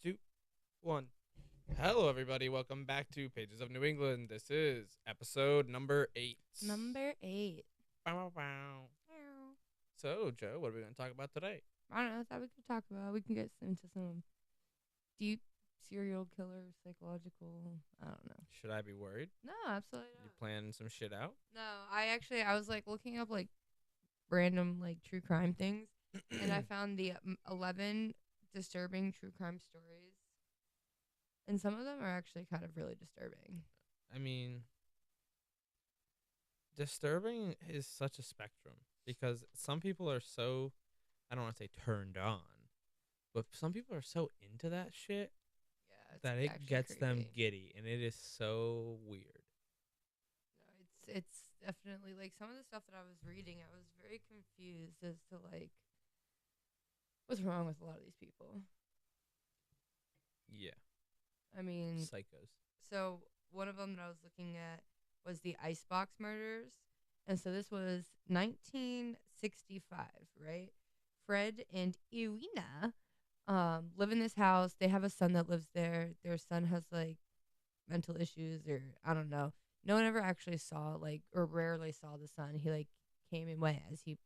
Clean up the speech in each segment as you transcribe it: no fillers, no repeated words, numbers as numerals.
two, one. Hello, everybody. Welcome back to Pages of New England. This is episode number 8. Number 8. Bow, bow, bow. So, Joe, what are we going to talk about today? I don't know. I thought we could talk about. We can get into some deep serial killer psychological. I don't know. Should I be worried? No, absolutely You not. planning some shit out? No, I was like looking up like random like true crime things, and I found the 11 disturbing true crime stories, and some of them are actually kind of really disturbing. I mean, disturbing is such a spectrum because some people are so, I don't want to say turned on, but some people are so into that shit Yeah, it's that it actually gets them creepy. giddy, and it is so weird. No, it's definitely like some of the stuff that I was reading. I was very confused as to like what's wrong with a lot of these people. Yeah, I mean, psychos. so one of them that I was looking at was the Icebox murders. And so this was 1965, right? Fred and Irina live in this house. They have a son that lives there. Their son has like mental issues or I don't know. No one ever actually saw like or rarely saw the son. He like came and went as he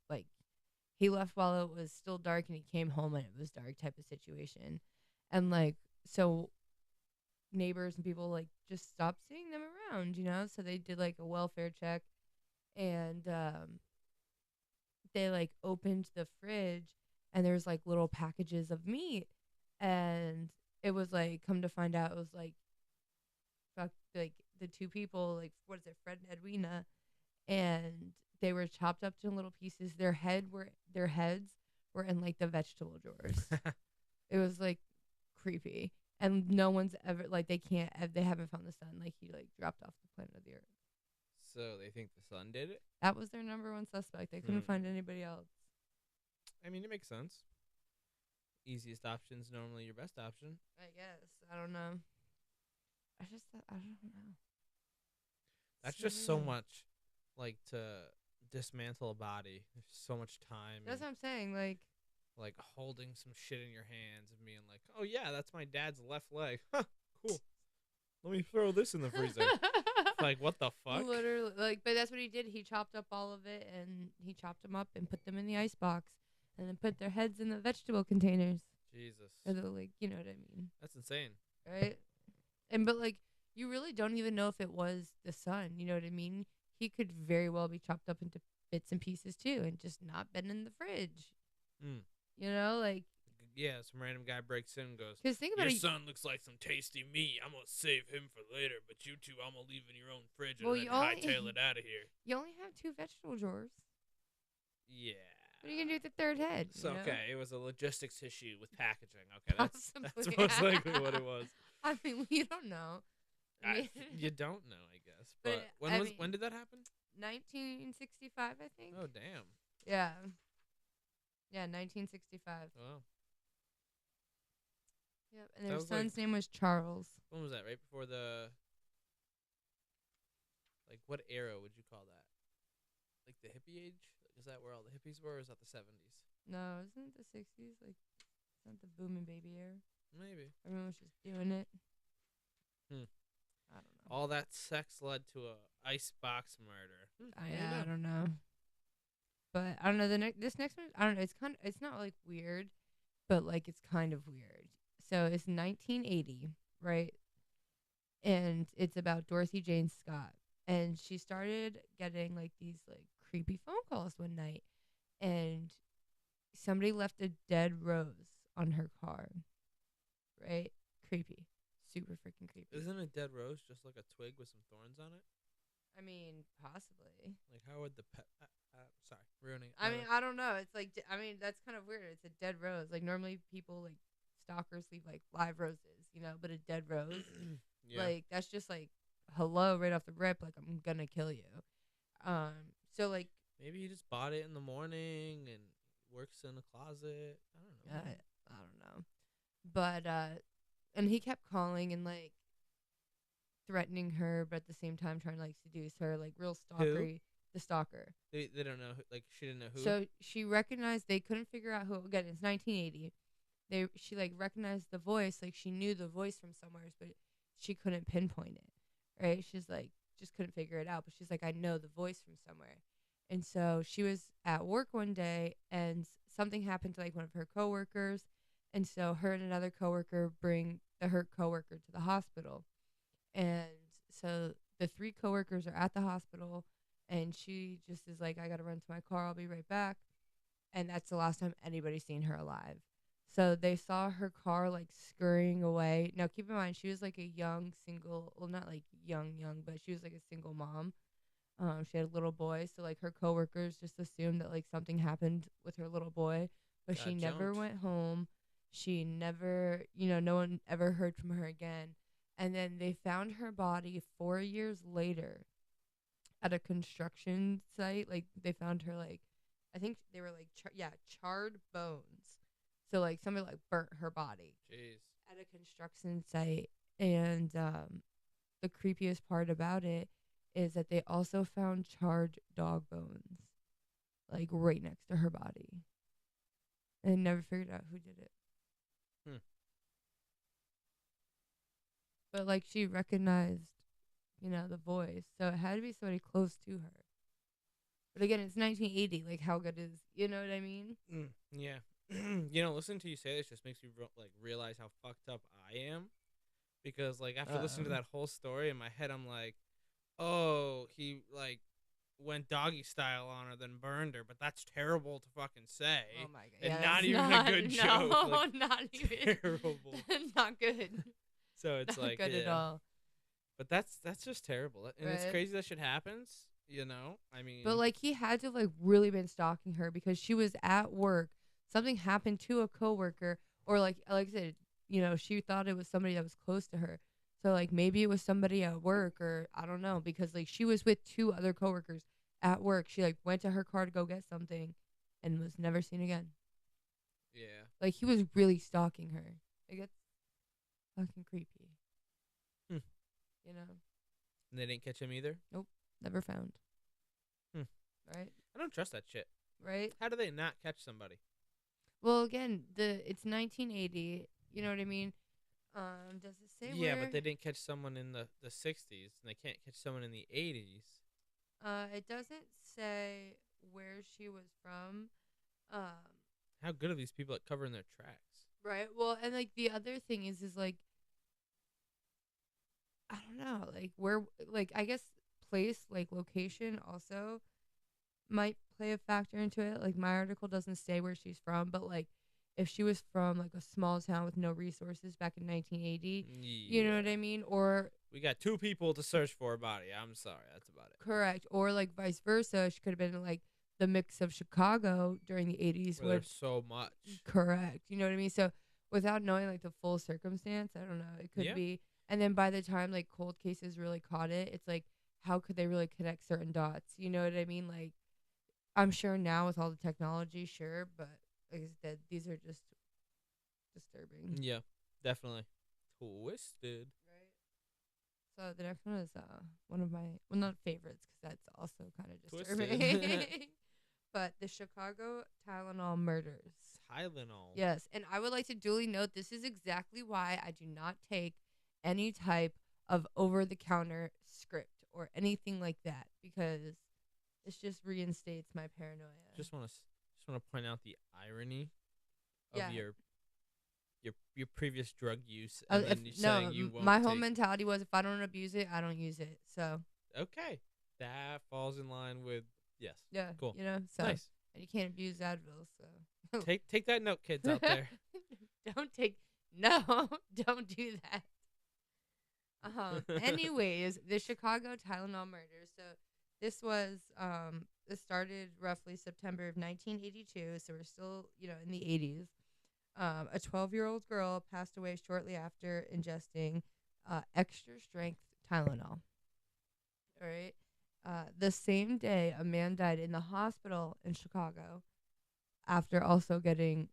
left while it was still dark and he came home when it was dark type of situation. And like so neighbors and people like just stopped seeing them around, So they did like a welfare check and they like opened the fridge and there was like little packages of meat and it was like come to find out it was like fuck like the two people like what is it Fred and Edwina and they were chopped up to little pieces. Their heads were in like the vegetable drawers. It was like creepy. And no one's ever like they haven't found the son. Like he like dropped off the planet of the earth. So they think the son did it? That was their number one suspect. They couldn't find anybody else. I mean, it makes sense. Easiest option is normally your best option. I guess. I don't know. I don't know. That's So just so weird. much, like, to dismantle a body. There's so much time That's and, what I'm saying. Like like, holding some shit in your hands and being like, oh, yeah, that's my dad's left leg. Huh, cool. Let me throw this in the freezer. Like, what the fuck? literally like but that's what he did. He chopped up all of it and he chopped them up and put them in the ice box and then put their heads in the vegetable containers. Jesus. Or the like, you know what I mean. That's insane. Right? And but like you really don't even know if it was the son, you know what I mean? He could very well be chopped up into bits and pieces too and just not been in the fridge. Mm. Like Yeah, some random guy breaks in and goes, cuz think about your it. son looks like some tasty meat. I'm going to save him for later, but you two, I'm going to leave in your own fridge and Well, then you only hightail it out of here. you only have two vegetable drawers. Yeah. What are you going to do with the third head? So, okay, it was a logistics issue with packaging. Okay, that's Possibly. most likely what it was. I mean, we don't know. You don't know, I guess. But, But I mean- when did that happen? 1965, I think. Oh, damn. Yeah. Yeah, 1965. Wow. Yep, and That their was son's like- name was Charles. When was that? Right before the, like, what era would you call that? Like the hippie age? Is that where all the hippies were, or is that the 70s? No, isn't it the 60s? Like, it's not the boom and baby era. Maybe. Everyone was just doing it. Hmm. I don't know. All that sex led to a icebox murder. I don't know. But I don't know. This next one, I don't know. It's not like weird, but like it's kind of weird. So it's 1980, right? And it's about Dorothy Jane Scott, and she started getting like these like creepy phone calls one night, and somebody left a dead rose on her car. Right? Creepy. Super freaking creepy. Isn't a dead rose just like a twig with some thorns on it? I mean, possibly. Like, how would the pet... sorry, ruining... I mean, I don't know. It's like, I mean, that's kind of weird. It's a dead rose. Like, normally people, like, stalkers leave, like, live roses, but a dead rose, yeah. like, that's just, like, hello, right off the rip. Like, I'm gonna kill you. So, like... Maybe he just bought it in the morning and works in a closet. I don't know. I don't know. But, and he kept calling and, like, threatening her, but at the same time trying to, like, seduce her, like, real stalkery. The stalker. They don't know, like, she didn't know who? So she recognized they couldn't figure out who. Again, it's 1980. she like recognized the voice, like she knew the voice from somewhere, but she couldn't pinpoint it, right? She's like just couldn't figure it out, but she's like, I know the voice from somewhere. And so she was at work one day, and something happened to like one of her coworkers, and so her and another coworker bring the hurt coworker to the hospital, and so the three coworkers are at the hospital, and she just is like, I gotta run to my car, I'll be right back. And that's the last time anybody's seen her alive. So they saw her car like scurrying away. Now keep in mind she was like a young single, well not like young, but she was like a single mom. She had a little boy, so like her coworkers just assumed that like something happened with her little boy, but Got she never jumped. went home. She never, no one ever heard from her again. And then they found her body 4 years later at a construction site. Like they found her like, I think they were like charred bones. So like somebody like burnt her body Jeez. at a construction site. And the creepiest part about it is that they also found charred dog bones like right next to her body. And never figured out who did it. Hmm. But like she recognized, the voice. So it had to be somebody close to her. But again, it's 1980. Like, how good is, you know what I mean? Yeah. Listening to you say this just makes me realize how fucked up I am. Because like after listening to that whole story in my head, I'm like, oh, he like went doggy style on her, then burned her. But that's terrible to fucking say. Oh my god! And Yeah, not that's even a good no, joke. Like, not even terrible. not good. So it's Not like, good yeah. at all. But that's just terrible, and it's Right. crazy that shit happens. I mean, But like he had to have like really been stalking her because she was at work. Something happened to a coworker, or like I said, she thought it was somebody that was close to her. So like maybe it was somebody at work, or I don't know, because like she was with two other coworkers at work. She like went to her car to go get something, and was never seen again. yeah. Like he was really stalking her. Like it's fucking creepy. Hmm. You know, And they didn't catch him either. never found. Hmm. Right. I don't trust that shit. Right. How do they not catch somebody? Well, again, it's 1980. You know what I mean? Does it say Yeah, where? but they didn't catch someone in the 60s, and they can't catch someone in the 80s. It doesn't say where she was from. How good are these people at covering their tracks? Right. Well, and like the other thing is like, I don't know, like where, like I guess place, like location also might play a factor into it. Like my article doesn't say where she's from, but like if she was from like a small town with no resources back in 1980, you know what I mean? Or We got 2 people to search for a body. I'm sorry, that's about it. correct, or like vice versa, she could have been like the mix of Chicago during the 80s Where with there's so much. correct, you know what I mean? So without knowing like the full circumstance, I don't know, it could Yeah. be. And then by the time like cold cases really caught it, it's like how could they really connect certain dots? You know what I mean? Like I'm sure now with all the technology, sure, but like I said, these are just disturbing. Yeah, definitely. Twisted. Right. So the next one is one of my, well, not favorites because that's also kind of disturbing. Twisted. But the Chicago Tylenol murders. Tylenol. Yes, and I would like to duly note this is exactly why I do not take any type of over-the-counter script or anything like that, because it just reinstates my paranoia. Just want to point out the irony of Yeah. your previous drug use, and then you no, saying you won't. my whole mentality was if I don't abuse it, I don't use it. So Okay, that falls in line with yes. yeah, Cool. So Nice. and you can't abuse Advil. So Take that note, kids out there. don't don't do that. Anyways, the Chicago Tylenol murder. So this was this started roughly September of 1982. So we're still in the 80s. A 12-year-old girl passed away shortly after ingesting extra strength Tylenol. All right. The same day, a man died in the hospital in Chicago after also getting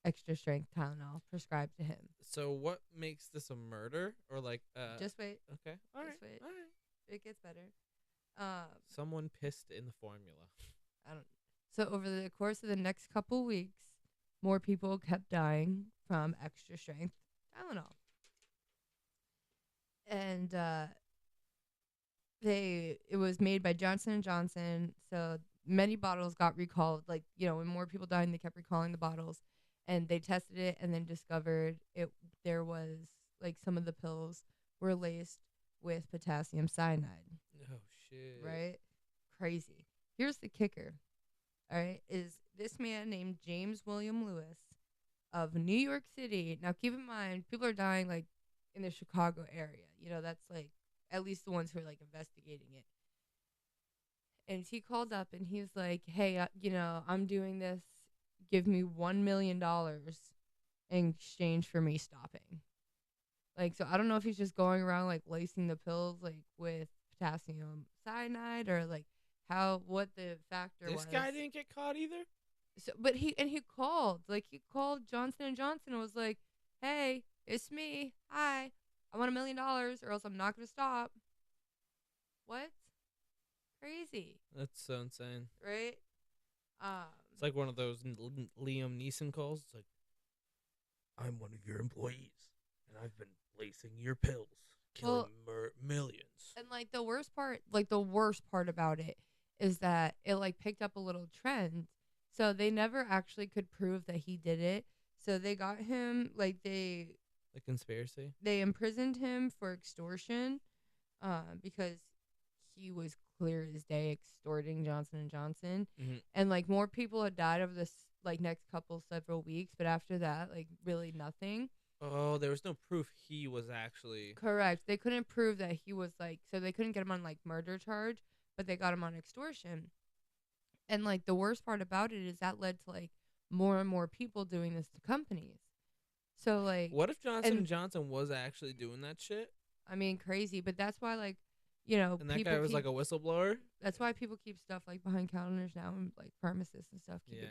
extra strength Tylenol prescribed to him. So what makes this a murder or like? Just wait. Okay. All right. Just wait. All right. It gets better. Someone pissed in the formula. I don't. So over the course of the next couple weeks, more people kept dying from extra strength Tylenol. And it was made by Johnson and Johnson, so many bottles got recalled. Like, when more people died, they kept recalling the bottles, and they tested it and then discovered there was like some of the pills were laced with potassium cyanide. Oh shit. Right? Crazy. Here's the kicker. All right, is this man named James William Lewis of New York City. Now keep in mind, people are dying like in the Chicago area. That's like at least the ones who are like investigating it. And he called up and he was like, "Hey, I'm doing this. Give me $1 million in exchange for me stopping." Like, so I don't know if he's just going around like lacing the pills like with potassium cyanide or like what the factor was. This guy didn't get caught either. So, but he called Johnson and Johnson and was like, "Hey, it's me. Hi, I want $1 million, or else I'm not gonna stop." What? Crazy. That's so insane. Right? It's like one of those Liam Neeson calls. It's like, I'm one of your employees, and I've been lacing your pills, killing millions. And like the worst part about it is that it like picked up a little trend. So they never actually could prove that he did it. So they got him the conspiracy. They imprisoned him for extortion, because he was clear as day extorting Johnson and Johnson, and like more people had died over this like next several weeks, but after that, like really nothing. Oh, there was no proof he was actually correct. They couldn't prove that he was so they couldn't get him on like murder charge, but they got him on extortion. And like the worst part about it is that led to like more and more people doing this to companies. So like, what if Johnson and Johnson was actually doing that shit? I mean, crazy, but that's why like, and that guy was like a whistleblower. That's why people keep stuff like behind counters now, and like pharmacists and stuff keep it,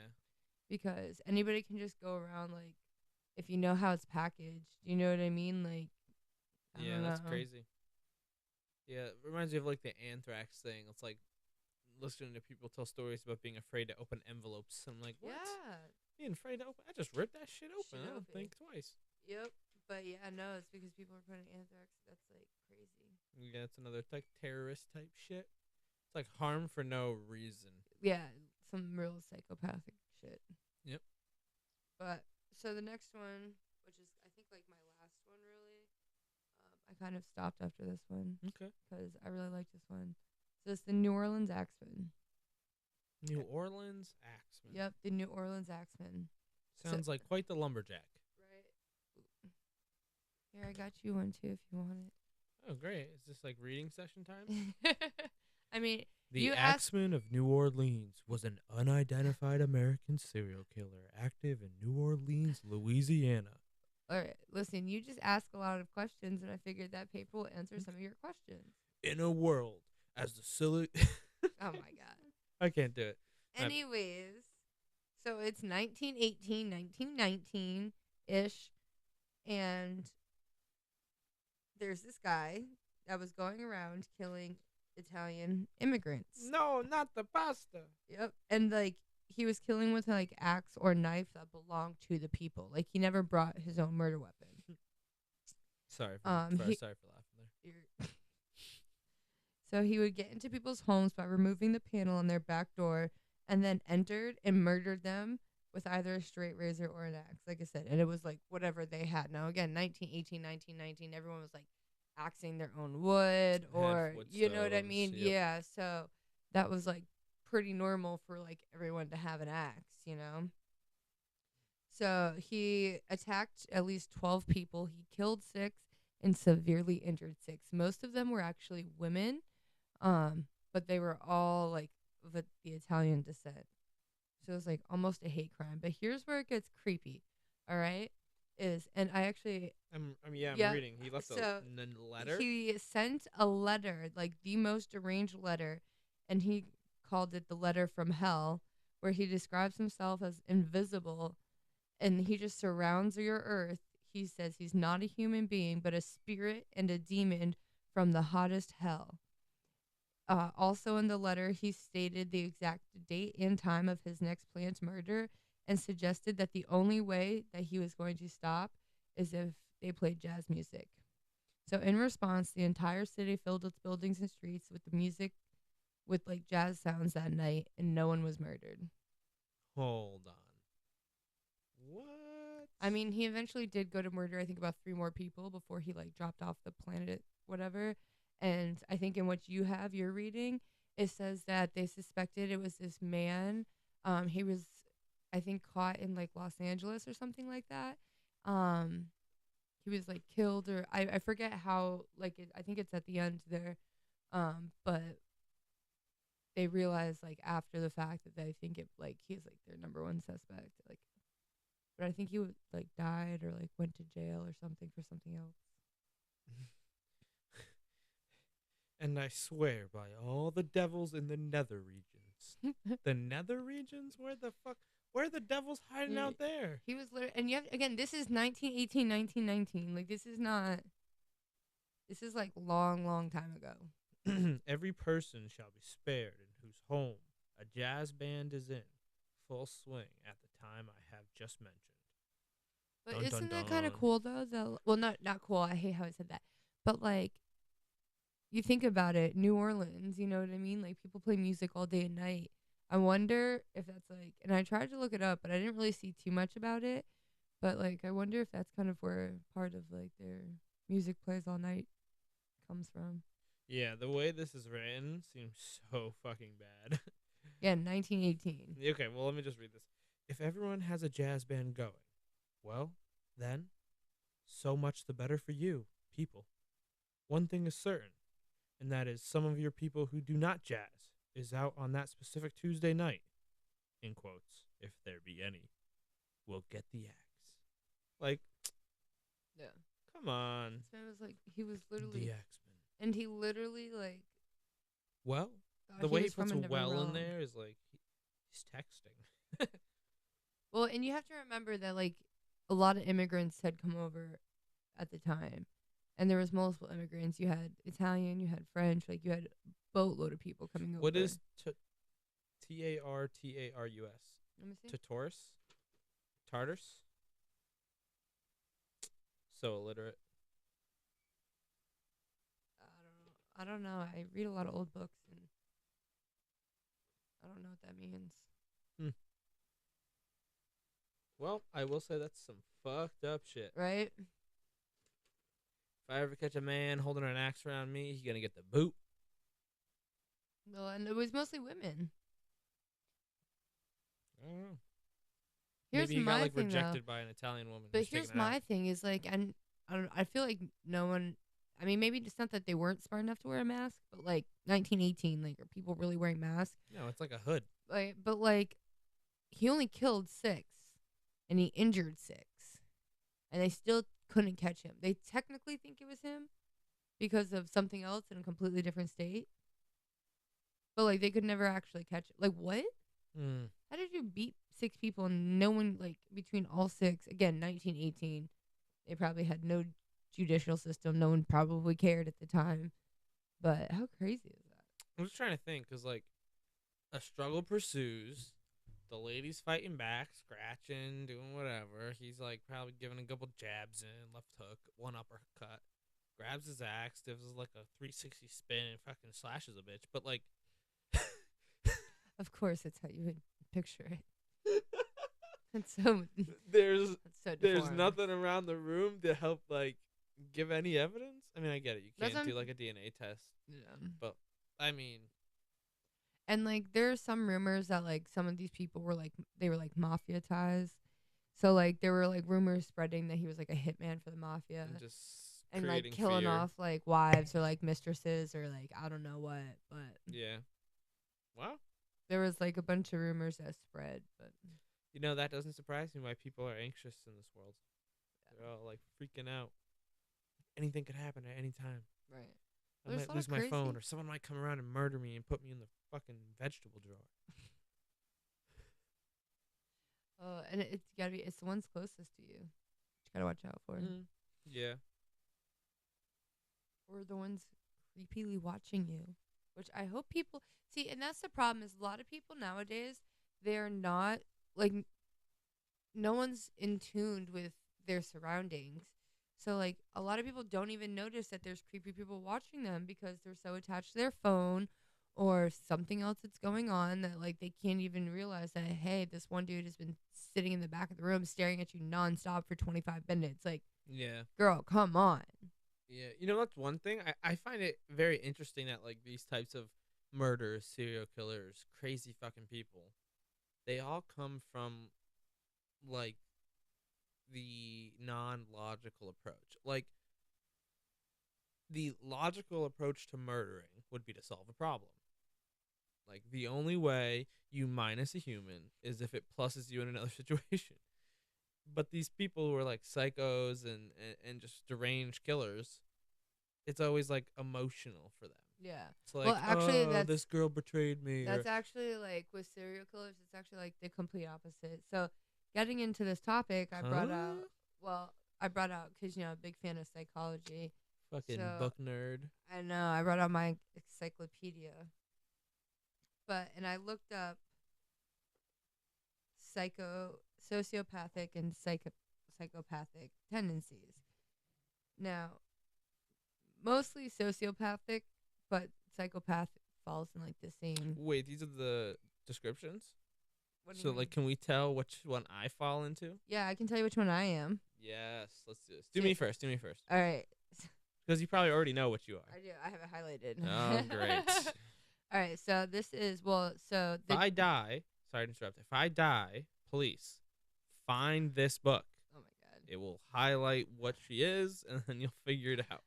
because anybody can just go around like, if you know how it's packaged, you know what I mean? Like, that's crazy. Yeah, it reminds me of like the anthrax thing. It's like listening to people tell stories about being afraid to open envelopes. I'm like, what? Yeah. Being afraid to open? I just ripped that shit open. I don't think twice. Yep. But yeah, no, it's because people are putting anthrax. That's like crazy. Yeah, it's another like terrorist type shit. It's like harm for no reason. Yeah, some real psychopathic shit. Yep. But so the next one, which is I think like my last one, really, I kind of stopped after this one. Okay. Because I really like this one. So it's the New Orleans Axemen. New Orleans Axemen. Yep, the New Orleans Axemen. Sounds like quite the lumberjack. Right. Here, I got you one too if you want it. Oh, great. Is this like reading session time? I mean, the Axemen of New Orleans was an unidentified American serial killer active in New Orleans, Louisiana. All right, listen, you just ask a lot of questions, and I figured that paper will answer some of your questions. In a world as the silly... Oh, my God. I can't do it. Anyways, so it's 1918, 1919-ish, and there's this guy that was going around killing Italian immigrants. No, not the pasta. Yep. And like he was killing with like axe or knife that belonged to the people. Like he never brought his own murder weapon. Sorry for laughing there. So he would get into people's homes by removing the panel on their back door and then entered and murdered them with either a straight razor or an axe, like I said. And it was like whatever they had. Now, again, 1918, 1919, everyone was like axing their own wood or, you know what I mean? Yep. Yeah, so that was like pretty normal for like everyone to have an axe, you know? So he attacked at least 12 people. He killed 6 and severely injured 6. Most of them were actually women, but they were all like of the Italian descent. So it was like almost a hate crime. But here's where it gets creepy. All right, and I actually I'm reading. He left a letter. He sent a letter, like the most deranged letter, and he called it the letter from hell, where he describes himself as invisible, and he just surrounds your earth. He says he's not a human being, but a spirit and a demon from the hottest hell. Also in the letter, he stated the exact date and time of his next planned murder and suggested that the only way that he was going to stop is if they played jazz music. So in response, the entire city filled its buildings and streets with the music with like jazz sounds that night, and no one was murdered. Hold on. What? I mean, he eventually did go to murder, I think, about 3 more people before he like dropped off the planet, whatever. And I think in what you're reading, it says that they suspected it was this man. He was, I think, caught in like Los Angeles or something like that. Um, he was like killed, or I forget how. Like I think it's at the end there. But they realized like after the fact that they think it like he's like their number one suspect. Like, but I think he would like died or like went to jail or something for something else. And I swear by all the devils in the nether regions. The nether regions? Where the fuck? Where are the devils hiding out there? He was literally, and you have, again, this is 1918, 1919. Like, this is not, this is like long time ago. Every person shall be spared in whose home a jazz band is in full swing at the time I have just mentioned. But Dun, isn't dun, that kind of dun. cool though? Well, not cool. I hate how I said that. But like, you think about it, New Orleans. You know what I mean? Like people play music all day and night. I wonder if that's like, and I tried to look it up, but I didn't really see too much about it. But like, I wonder if that's kind of where part of like their music plays all night comes from. Yeah, the way this is written seems so fucking bad. Yeah, 1918. Okay, well, let me just read this. If everyone has a jazz band going, well, then, so much the better for you, people. One thing is certain, and that is some of your people who do not jazz is out on that specific Tuesday night, in quotes, if there be any, will get the axe. Like, Yeah. come on. This man was like, he was literally, The Axeman. and he literally like. Well, thought the he way he was from puts a different well in realm. there is like, he's texting. Well, and you have to remember that like a lot of immigrants had come over at the time, and there was multiple immigrants. You had Italian, you had French, like you had a boatload of people coming over. What is Tartarus? Let me see. Tartarus? Tartars? So illiterate. I don't know. I read a lot of old books, and I don't know what that means. Well, I will say that's some fucked up shit. Right? If I ever catch a man holding an axe around me, he's gonna get the boot. Well, and it was mostly women. I don't know. Here's Maybe he my got like thing, rejected by an Italian woman. But who's here's taking an my axe. thing is like, and I feel like no one. I mean, maybe it's not that they weren't smart enough to wear a mask, but like 1918, like are people really wearing masks? No, it's like a hood. Like, but like, he only killed 6, and he injured 6, and they still couldn't catch him. They technically think it was him because of something else in a completely different state, but like they could never actually catch it. Like what? Mm. How did you beat 6 people and no one, like, between all 6, again, 1918, they probably had no judicial system. No one probably cared at the time. But how crazy is that? I'm just trying to think, because, like, a struggle pursues. The lady's fighting back, scratching, doing whatever. He's, like, probably giving a couple jabs in, left hook, one uppercut. Grabs his axe, gives us, like, a 360 spin, and fucking slashes a bitch. But, like... Of course, that's how you would picture it. It's so There's it's so There's deformed. nothing around the room to help, like, give any evidence. I mean, I get it. You That's can't what do, I'm- like, a DNA test. Yeah. But, I mean... And like there are some rumors that like some of these people were like they were like mafia ties. So like there were like rumors spreading that he was like a hitman for the mafia. And just And like creating killing fear. off like wives or like mistresses or like I don't know what, but Yeah. Wow. there was like a bunch of rumors that spread, but You know, that doesn't surprise me why people are anxious in this world. They're all, like, freaking out. Anything could happen at any time. right. I There's a might lot lose of my phone, crazy- or someone might come around and murder me and put me in the fucking vegetable drawer. And it's gotta be it's the ones closest to you. You gotta watch out for, Yeah. or the ones creepily watching you. Which I hope people see, and that's the problem is a lot of people nowadays they're not like no one's in tune with their surroundings. So like a lot of people don't even notice that there's creepy people watching them because they're so attached to their phone or something else that's going on that like they can't even realize that hey, this one dude has been sitting in the back of the room staring at you nonstop for 25 minutes. Like, Yeah. girl, come on. Yeah. You know, that's one thing. I find it very interesting that, like, these types of murderers, serial killers, crazy fucking people, they all come from, like, the non logical approach. Like, the logical approach to murdering would be to solve a problem. Like, the only way you minus a human is if it pluses you in another situation. But these people who are like psychos and just deranged killers, it's always like emotional for them. Yeah. It's like, Well, actually, oh, this girl betrayed me. that's actually like with serial killers, it's actually like the complete opposite. So, getting into this topic, I brought out, because, you know, a big fan of psychology. Fucking So, book nerd. I know, I brought out my encyclopedia. And I looked up sociopathic and psychopathic tendencies. Now, mostly sociopathic, but psychopath falls in like the same. Wait, these are the descriptions? What do So, you like, mean? can we tell which one I fall into? Yeah, I can tell you which one I am. Yes, let's do this. Do me first. Do me first. All right. Because you probably already know what you are. I do. I have it highlighted. Oh, great. All right. So this is If I die, sorry to interrupt. If I die, police, find this book. Oh my god. It will highlight what she is, and then you'll figure it out.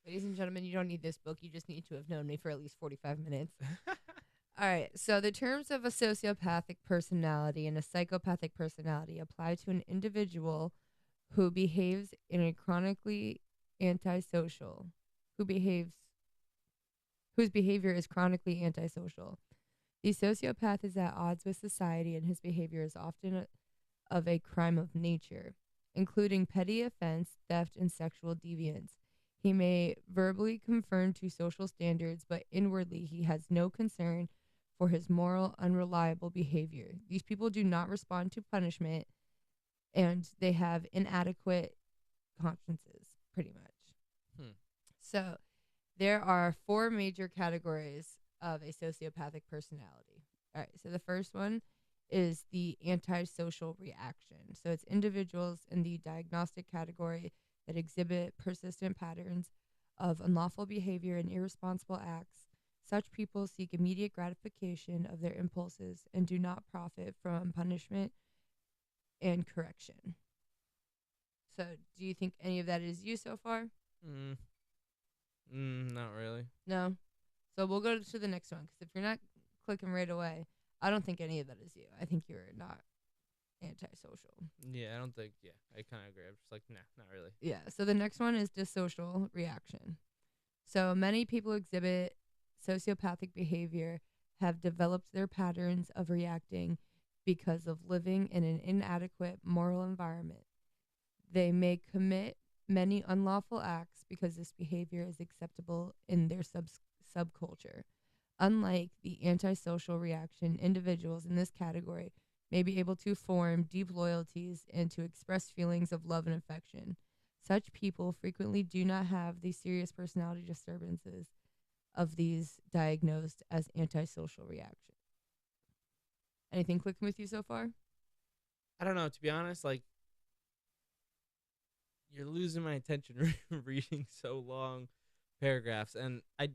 Ladies and gentlemen, you don't need this book. You just need to have known me for at least 45 minutes. All right. So the terms of a sociopathic personality and a psychopathic personality apply to an individual who behaves in a chronically antisocial, whose behavior is chronically antisocial. The sociopath is at odds with society and his behavior is often of a crime of nature, including petty offense, theft, and sexual deviance. He may verbally conform to social standards, but inwardly he has no concern for his moral, unreliable behavior. These people do not respond to punishment, and they have inadequate consciences, pretty much. So there are 4 major categories of a sociopathic personality. All right, so the first one is the antisocial reaction. So it's individuals in the diagnostic category that exhibit persistent patterns of unlawful behavior and irresponsible acts. Such people seek immediate gratification of their impulses and do not profit from punishment and correction. So, do you think any of that is you so far? Not really. No? So, we'll go to the next one, because if you're not clicking right away, I don't think any of that is you. I think you're not antisocial. Yeah, I don't think, I kind of agree. I'm just like, nah, not really. Yeah, so the next one is dissocial reaction. So, many people exhibit sociopathic behavior, have developed their patterns of reacting because of living in an inadequate moral environment. They may commit many unlawful acts because this behavior is acceptable in their subculture. Unlike the antisocial reaction, individuals in this category may be able to form deep loyalties and to express feelings of love and affection. Such people frequently do not have the serious personality disturbances of these diagnosed as antisocial reaction. Anything clicking with you so far? I don't know. To be honest, like, you're losing my attention reading so long paragraphs, and I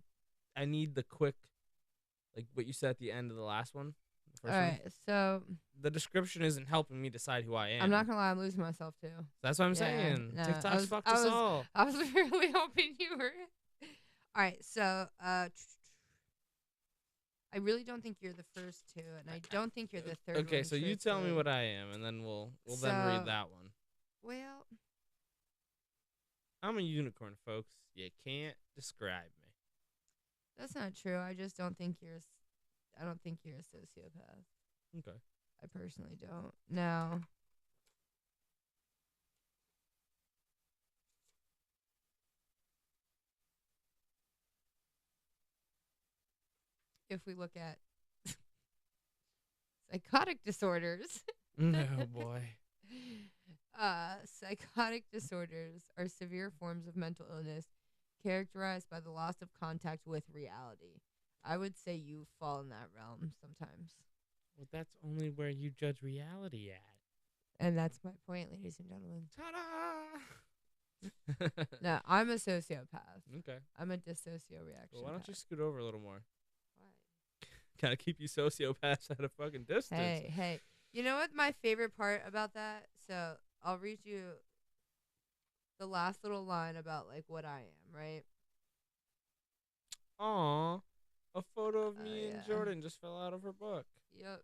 need the quick, like what you said at the end of the last one. All right, so the description isn't helping me decide who I am. I'm not gonna lie, I'm losing myself too. That's what I'm saying. No, TikTok's fucked us all. I was really hoping you were. All right, so I really don't think you're the first two, and I don't think you're the third. Okay, one, so you tell me truthfully. what I am, and then we'll then read that one. Well, I'm a unicorn, folks. You can't describe me. that's not true. I just don't think you're. I don't think you're a sociopath. Okay. I personally don't. Now, if we look at psychotic disorders. Oh boy. Psychotic disorders are severe forms of mental illness characterized by the loss of contact with reality. I would say you fall in that realm sometimes. Well, that's only where you judge reality at. And that's my point, ladies and gentlemen. Ta-da! No, I'm a sociopath. Okay. I'm a dissocioreaction. Well, why don't you scoot over a little more? Why? Gotta keep you sociopaths at a fucking distance. Hey. You know what my favorite part about that? So I'll read you the last little line about like what I am, right? Aw, a photo of me and yeah. Jordan just fell out of her book. Yep.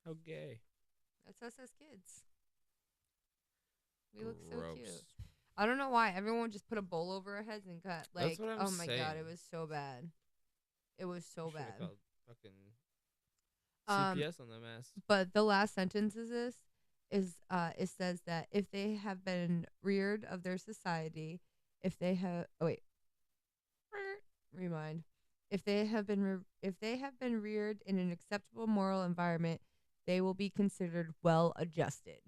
How gay. That's us as kids. We look so Gross. cute. I don't know why everyone just put a bowl over our heads and cut. Like, That's what I'm oh my god, saying. it was so bad. It was so Should've bad. called fucking Um, CPS on them ass. But the last sentence is this it says that if they have been reared of their society, if they have rewind. If they have been reared in an acceptable moral environment, they will be considered well adjusted.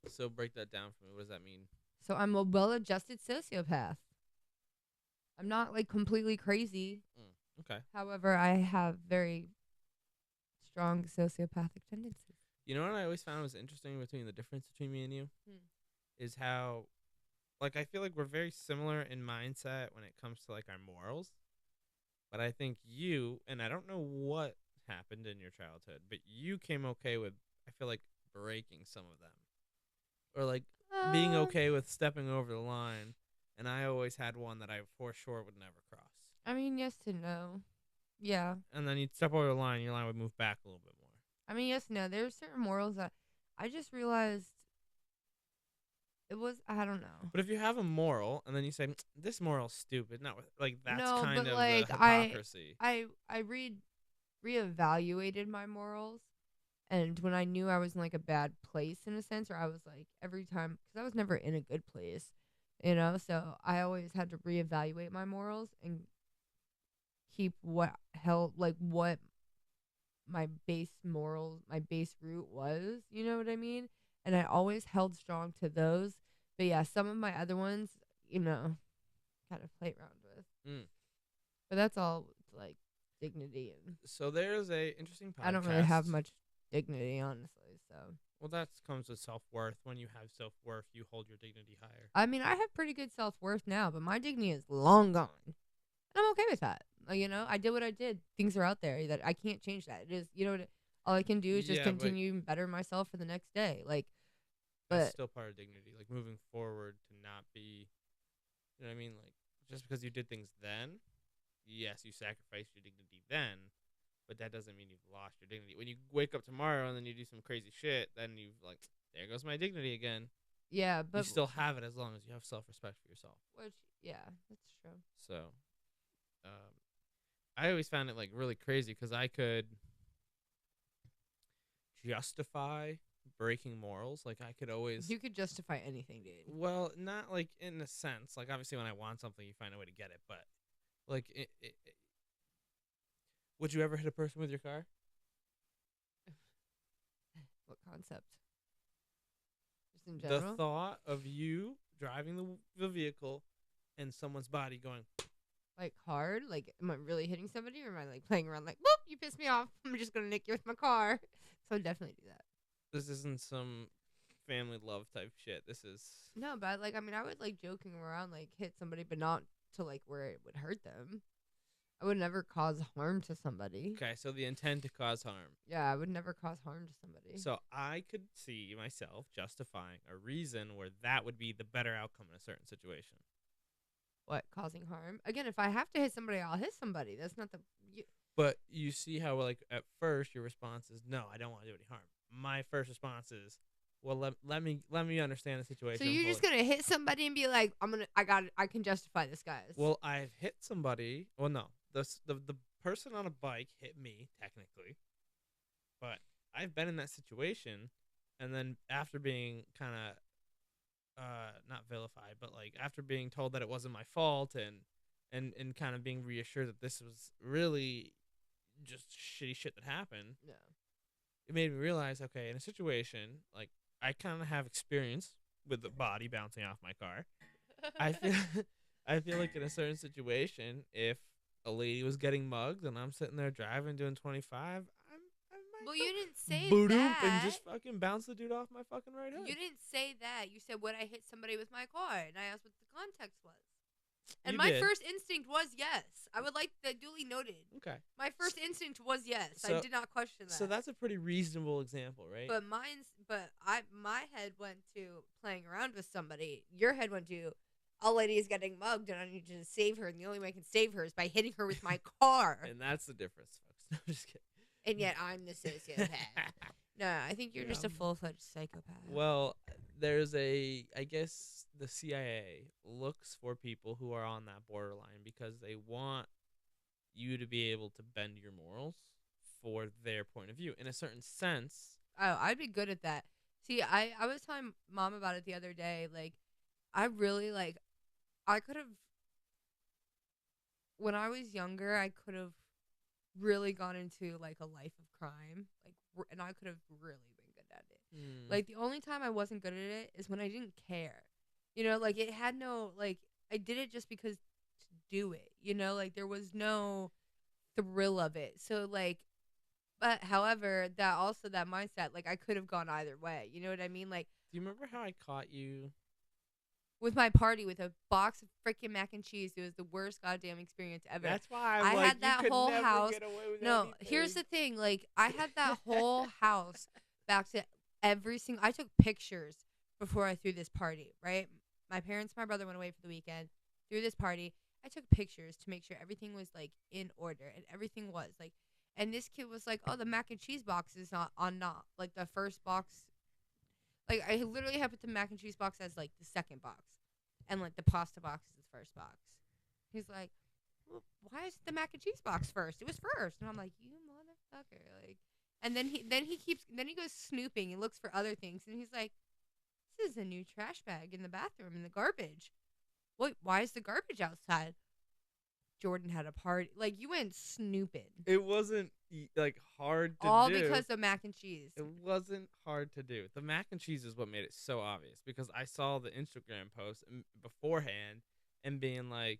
So break that down for me. What does that mean? So I'm a well adjusted sociopath. I'm not like completely crazy. Okay. However, I have very strong sociopathic tendencies. You know what I always found was interesting between the difference between me and you? Is how, like, I feel like we're very similar in mindset when it comes to, like, our morals. But I think you, and I don't know what happened in your childhood, but you came okay with, I feel like, breaking some of them. Or, like, being okay with stepping over the line. And I always had one that I for sure would never cross. I mean, yes to no. Yeah. And then you'd step over the line, your line would move back a little bit more. I mean, yes, no. There's certain morals that I just realized it was, I don't know. But if you have a moral, and then you say, this moral's stupid, not with, like, that's No, kind but, of like, the hypocrisy. I reevaluated my morals, and when I knew I was in like a bad place in a sense, or I was like every time, because I was never in a good place, you know, so I always had to reevaluate my morals and keep what my base morals, my base root was, you know what I mean? And I always held strong to those. But yeah, some of my other ones, you know, kind of play around with. But that's all like dignity and. So there's a interesting podcast. I don't really have much dignity, honestly. So. Well, that comes with self-worth. When you have self-worth, you hold your dignity higher. I mean, I have pretty good self-worth now, but my dignity is long gone. And I'm okay with that. You know, I did what I did. Things are out there that I can't change that. It is, you know, all I can do is just continue and better myself for the next day. Like, but that's still part of dignity. Like, moving forward to not be, you know what I mean? Like, just because you did things then, yes, you sacrificed your dignity then, but that doesn't mean you've lost your dignity. When you wake up tomorrow and then you do some crazy shit, then you've like, there goes my dignity again. Yeah, but you still have it as long as you have self-respect for yourself. Which, yeah, that's true. So, I always found it like really crazy because I could justify breaking morals. Like, I could always. You could justify anything, dude. Well, not like in a sense. Like, obviously, when I want something, you find a way to get it. But, like, would you ever hit a person with your car? What concept? Just in general? The thought of you driving the vehicle and someone's body going. Like hard? Like, am I really hitting somebody, or am I like playing around like, whoop, you pissed me off, I'm just gonna nick you with my car? So I'd definitely do that. This isn't some family love type shit. This is. No, but like, I mean, I would like joking around, like hit somebody, but not to like where it would hurt them. I would never cause harm to somebody. Okay, so the intent to cause harm. Yeah, I would never cause harm to somebody. So I could see myself justifying a reason where that would be the better outcome in a certain situation. What, causing harm? Again, if I have to hit somebody, I'll hit somebody. That's not the. But you see how, like, at first your response is, no, I don't want to do any harm. My first response is, well, let me understand the situation. So you're just gonna hit somebody and be like, I can justify this, guys. Well, I've hit somebody. Well, no, the person on a bike hit me technically, but I've been in that situation, and then after being kind of. Not vilified, but like after being told that it wasn't my fault and kind of being reassured that this was really just shitty shit that happened. Yeah. It made me realize, okay, in a situation like I kind of have experience with the body bouncing off my car. I feel I feel like in a certain situation, if a lady was getting mugged and I'm sitting there driving doing 25, I might Well, go you didn't say boom and that. just fucking bounce the dude off my fucking right hood. You didn't say that. You said, would I hit somebody with my car? And I asked what the context was. And You my did. first instinct was yes. I would like that duly noted. Okay. My first instinct was yes. So- I did not question that. So that's a pretty reasonable example, right? But my head went to playing around with somebody. Your head went to a lady is getting mugged and I need to save her, and the only way I can save her is by hitting her with my car. And that's the difference, folks. No, I'm just kidding. And yet I'm the sociopath. No, I think you're just a Yeah. full-fledged psychopath. Well, there's I guess the CIA looks for people who are on that borderline because they want you to be able to bend your morals for their point of view. In a certain sense, Oh, I'd be good at that. See, I was telling Mom about it the other day. Like, I really, like, I could have, when I was younger, I could have really gone into, like, a life of crime. Like, and I could have really been good at it. Like, the only time I wasn't good at it is when I didn't care. You know, like, it had no, like, I did it just because to do it. You know, like, there was no thrill of it. So, like, but however, that mindset, like, I could have gone either way. You know what I mean? Like, do you remember how I caught you? with my party with a box of freaking mac and cheese, it was the worst goddamn experience ever. That's why I like, had that you could whole never house- Get away with No, here's the anything. thing. Like, I had that whole house back to every single. I took pictures before I threw this party. Right, my parents, and my brother went away for the weekend. Threw this party. I took pictures to make sure everything was like in order, and everything was like. And this kid was like, "Oh, the mac and cheese box is not on not like the first box." Like, I literally have put the mac and cheese box as like the second box, and like the pasta box is the first box. He's like, well, "Why is the mac and cheese box first? It was first." And I'm like, "You motherfucker!" Like, and then he goes snooping and looks for other things, and he's like, "This is a new trash bag in the bathroom in the garbage. What? Why is the garbage outside?" Jordan had a party. Like, you went snooping. It wasn't like hard to All do. because of mac and cheese. It wasn't hard to do. The mac and cheese is what made it so obvious because I saw the Instagram post beforehand and being like,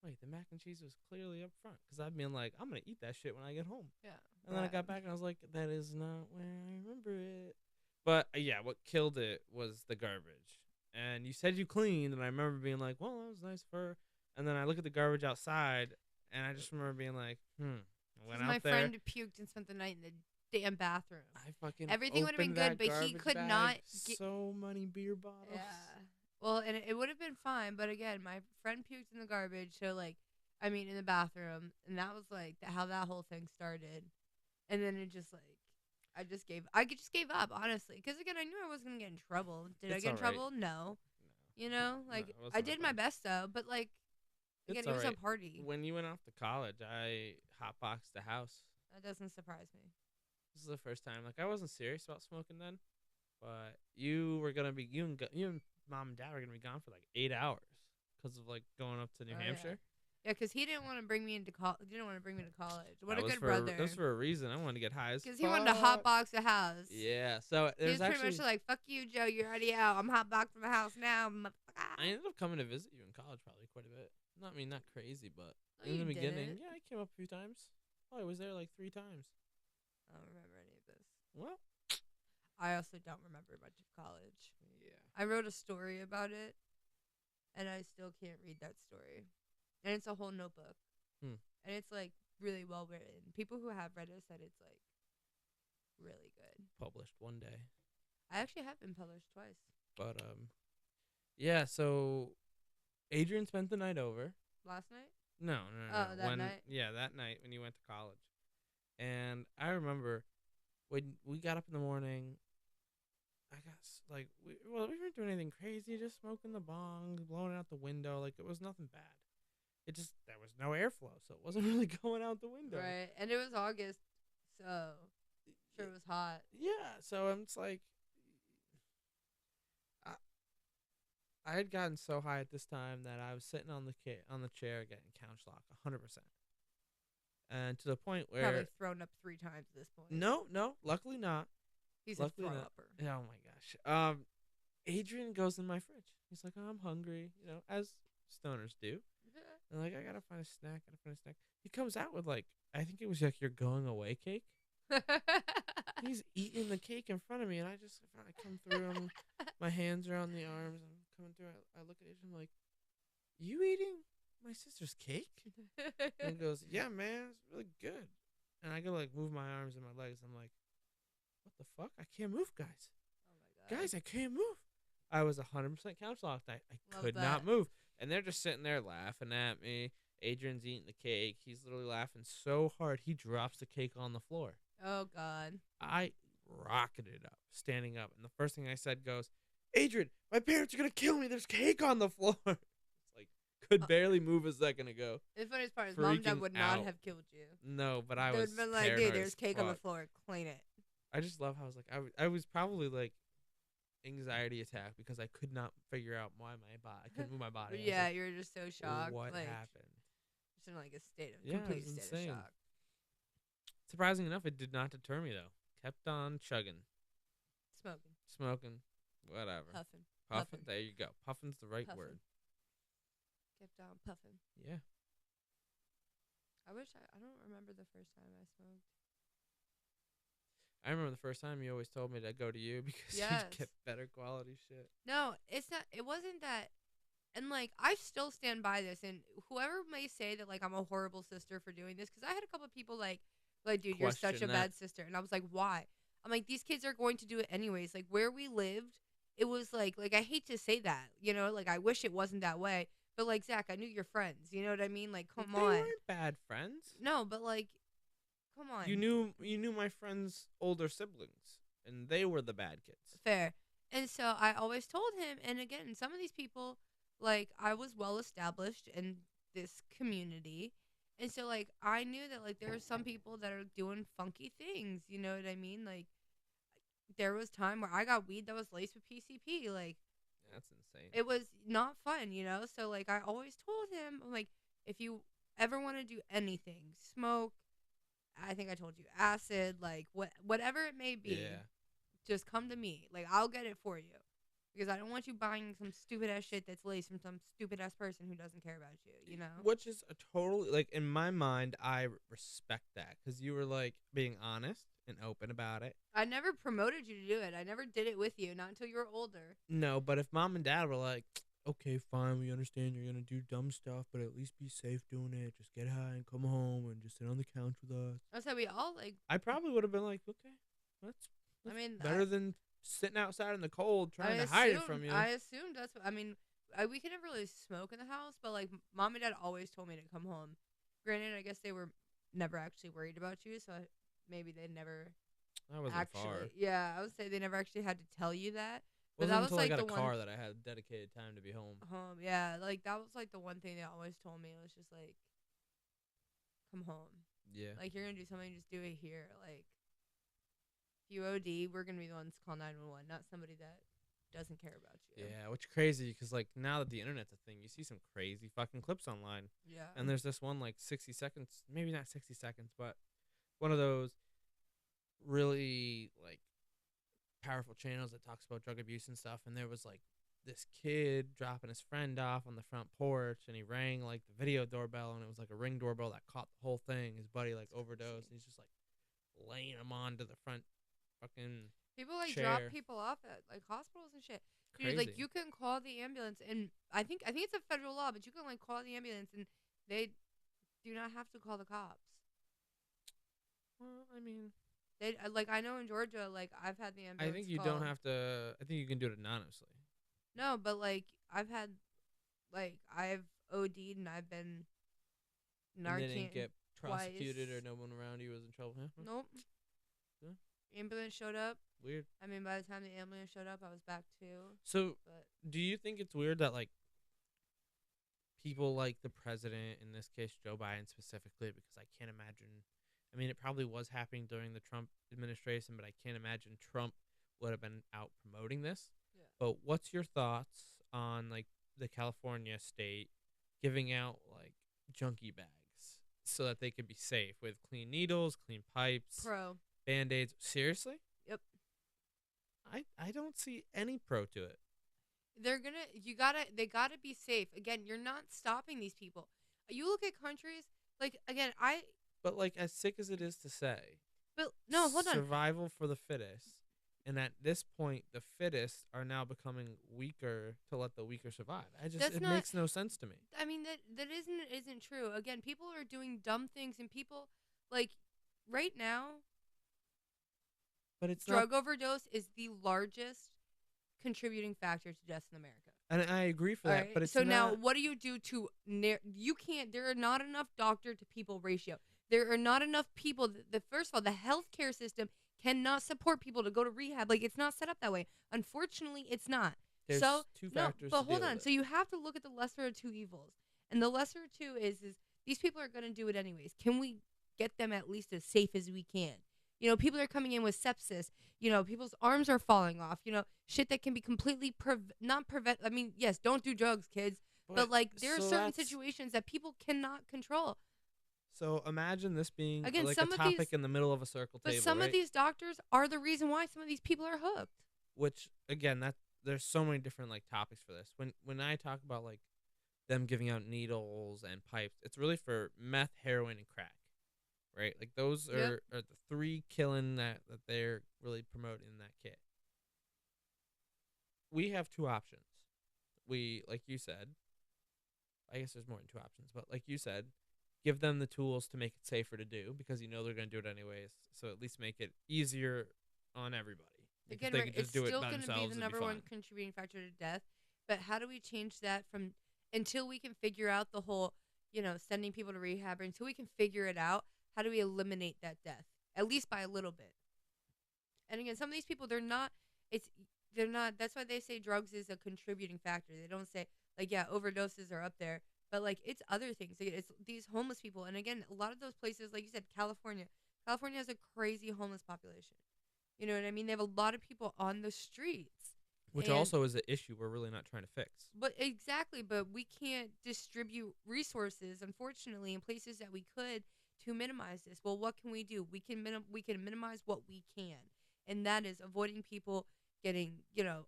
wait, the mac and cheese was clearly up front because I've been like, I'm going to eat that shit when I get home. Yeah. And then I got back and I was like, that is not where I remember it. But yeah, what killed it was the garbage. And you said you cleaned, and I remember being like, well, that was nice for her. And then I look at the garbage outside, and I just remember being like, I went out my there. friend puked and spent the night in the damn bathroom. I fucking Everything would've been opened good, that but he garbage could bag, not get- so many beer bottles. Yeah. Well, and it would have been fine, but again, my friend puked in the garbage, so like, I mean, in the bathroom, and that was like how that whole thing started, and then it just like, I just gave up honestly, because again, I knew I wasn't gonna get in trouble. Did I It's get in alright. trouble? No. You know, like it wasn't I that did my bad. best though, but like, again, It's it was a alright. party. When you went off to college, I hotboxed the house. That doesn't surprise me. This is the first time. Like, I wasn't serious about smoking then, but you were gonna be you and mom and dad were gonna be gone for like 8 hours because of like going up to New Oh, yeah. Hampshire. Yeah, because he didn't want to bring me into college. Didn't want to bring me to college. What That a was good for brother. That was for a reason. I wanted to get high as Because he wanted to fuck. hotbox the house. Yeah. So He was there's pretty actually. much like, "Fuck you, Joe. You're already out. I'm hotboxing the house now, motherfucker." I ended up coming to visit you in college probably quite a bit. Not crazy, but No, in the you beginning, didn't. yeah, I came up a few times. Oh, I was there like 3 times. I don't remember any of this. Well, I also don't remember much of college. yeah. I wrote a story about it, and I still can't read that story. And it's a whole notebook. And it's like really well written. People who have read it said it's like really good. Published one day. I actually have been published twice. But yeah, so Adrian spent the night over. Last night? No. Oh, that night? Yeah, that night when you went to college. And I remember when we got up in the morning, I got like we weren't doing anything crazy, just smoking the bong, blowing it out the window. Like, it was nothing bad. It just, there was no airflow, so it wasn't really going out the window. Right. And it was August, so sure it was hot. Yeah, so I'm just like, I had gotten so high at this time that I was sitting on the chair getting couch locked 100%, and to the point where Probably thrown up 3 times at this point. no, luckily not. He's Luckily a throw not. upper. Oh my gosh. Adrian goes in my fridge. He's like, oh, I'm hungry, as stoners do. And like, I gotta find a snack. He comes out with like, I think it was like your going away cake. He's eating the cake in front of me, and I come through. My hands are on the arms. I'm coming through. I look at Adrian like, you eating my sister's cake? And he goes, yeah, man, it's really good. And I go like move my arms and my legs. I'm like, what the fuck? I can't move, guys. Oh my god. Guys, I can't move. I was 100% couch locked. I Love could that. not move. And they're just sitting there laughing at me. Adrian's eating the cake. He's literally laughing so hard, he drops the cake on the floor. Oh god. I rocketed up, standing up. And the first thing I said goes, Adrian, my parents are going to kill me. There's cake on the floor. It's like, could barely move a second ago. The funniest part is mom and dad Freaking would not out. have killed you. No, but I They was would have been like, dude, paranoid there's as cake on the fuck. floor. Clean it. I just love how I was like, I was probably like anxiety attack because I could not figure out why I couldn't move my body. I was Yeah, like, you were just so shocked. what like, happened? Just in like a state of Yeah, it complete was state insane. of shock. Surprising enough, it did not deter me though. Kept on chugging, Smoking, whatever. puffing. Puffing. There you go. Puffing's the right Puffin'. word. Kept on puffing. Yeah. I don't remember the first time I smoked. I remember the first time you always told me to go to you because Yes. you'd get better quality shit. No, it's not. It wasn't that. And like, I still stand by this. And whoever may say that like I'm a horrible sister for doing this, because I had a couple of people like, dude, you're such a Question bad that. sister. And I was like, why? I'm like, these kids are going to do it anyways. Like where we lived, it was like I hate to say that, like I wish it wasn't that way. But like Zach, I knew your friends. You know what I mean? Like, come They on. weren't bad friends. No, but like, come on. You knew my friends' older siblings, and they were the bad kids. Fair. And so I always told him, and again, some of these people, like, I was well established in this community. And so, like, I knew that, like, there are some people that are doing funky things. You know what I mean? Like, there was time where I got weed that was laced with PCP. Like, That's insane. it was not fun, So, like, I always told him, I'm like, if you ever want to do anything, smoke, I think I told you, acid, like, whatever it may be, Yeah. just come to me. Like, I'll get it for you. Because I don't want you buying some stupid-ass shit that's laced from some stupid-ass person who doesn't care about you, Which is a totally, like, in my mind, I respect that. Because you were, like, being honest and open about it. I never promoted you to do it. I never did it with you, not until you were older. No, but if mom and dad were like, okay, fine, we understand you're going to do dumb stuff, but at least be safe doing it. Just get high and come home and just sit on the couch with us. I said we all, like, I probably would have been like, okay, that's I mean, better than sitting outside in the cold trying to hide it from you. I assumed that's what, we could never really smoke in the house, but, like, mom and dad always told me to come home. Granted, I guess they were never actually worried about you, so maybe they never I wasn't actually. far. Yeah, I would say they never actually had to tell you that. But Wasn't that was until like I got the a car one. that I had dedicated time to be home. Yeah, like that was like the one thing they always told me. It was just like, come home. Yeah. Like you're gonna do something, just do it here. Like, if you OD, we're gonna be the ones to call 911, not somebody that doesn't care about you. Yeah, which is crazy because, like, now that the internet's a thing, you see some crazy fucking clips online. Yeah. And there's this one, like, 60 seconds, maybe not 60 seconds, but one of those really, like, powerful channels that talks about drug abuse and stuff. And there was, like, this kid dropping his friend off on the front porch, and he rang, like, the video doorbell, and it was, like, a Ring doorbell that caught the whole thing. His buddy, like, overdosed, and he's just, like, laying him onto the front fucking People like chair. drop people off at like hospitals and shit. Dude, Crazy. like you can call the ambulance, and I think it's a federal law, but you can like call the ambulance, and they do not have to call the cops. Well, I mean, They like I know in Georgia, like I've had the ambulance. I think you called. don't have to. I think you can do it anonymously. No, but like I've had, like I've OD'd and I've been And they Narcan. didn't get prosecuted twice. or no one around you was in trouble. Huh? Nope. Yeah. Ambulance showed up. Weird. I mean, by the time the ambulance showed up, I was back too. So, But do you think it's weird that, like, people like the president, in this case Joe Biden specifically, because I can't imagine, I mean, it probably was happening during the Trump administration, but I can't imagine Trump would have been out promoting this. Yeah. But what's your thoughts on, like, the California state giving out, like, junkie bags so that they could be safe with clean needles, clean pipes, pro. Band-Aids? Seriously? Yep. I don't see any pro to it. They gotta be safe. Again, you're not stopping these people. You look at countries, like, again, But like, as sick as it is to say, but no, hold on. survival for the fittest. And at this point, the fittest are now becoming weaker to let the weaker survive. It makes no sense to me. I mean, that isn't true. Again, people are doing dumb things, and people, like, right now, But it's drug overdose is the largest contributing factor to deaths in America. and I agree for All that. right? But it's so not, now, what do you do to you can't? There are not enough doctor to people ratio. There are not enough people. First of all, the healthcare system cannot support people to go to rehab. Like, it's not set up that way. Unfortunately, it's not. there's So two no, factors. but to hold deal on. with So you have to look at the lesser of two evils, and the lesser of two is these people are going to do it anyways. Can we get them at least as safe as we can? People are coming in with sepsis. People's arms are falling off. Shit that can be completely not prevent. I mean, yes, don't do drugs, kids. But like, there are certain situations that people cannot control. So imagine this being Again, like a topic in the middle of a circle But table, some right? of these doctors are the reason why some of these people are hooked. Which again, there's so many different like topics for this. When I talk about like them giving out needles and pipes, it's really for meth, heroin, and crack, right? Like those are the three killing that they're really promoting in that kit. We have two options. We, like you said, I guess there's more than two options, but like you said, give them the tools to make it safer to do because they're going to do it anyways. So at least make it easier on everybody. Again, they can it's just do it still by going to be themselves the and number one contributing factor to death. But how do we change that until we can figure out the whole, sending people to rehab, or until we can figure it out, how do we eliminate that death? At least by a little bit. And again, some of these people, they're not, that's why they say drugs is a contributing factor. They don't say, like, yeah, overdoses are up there. But, like, it's other things. It's these homeless people. And, again, a lot of those places, like you said, California has a crazy homeless population. You know what I mean? They have a lot of people on the streets. Which also is an issue we're really not trying to fix. But exactly. But we can't distribute resources, unfortunately, in places that we could to minimize this. Well, what can we do? We can minimize what we can. And that is avoiding people getting,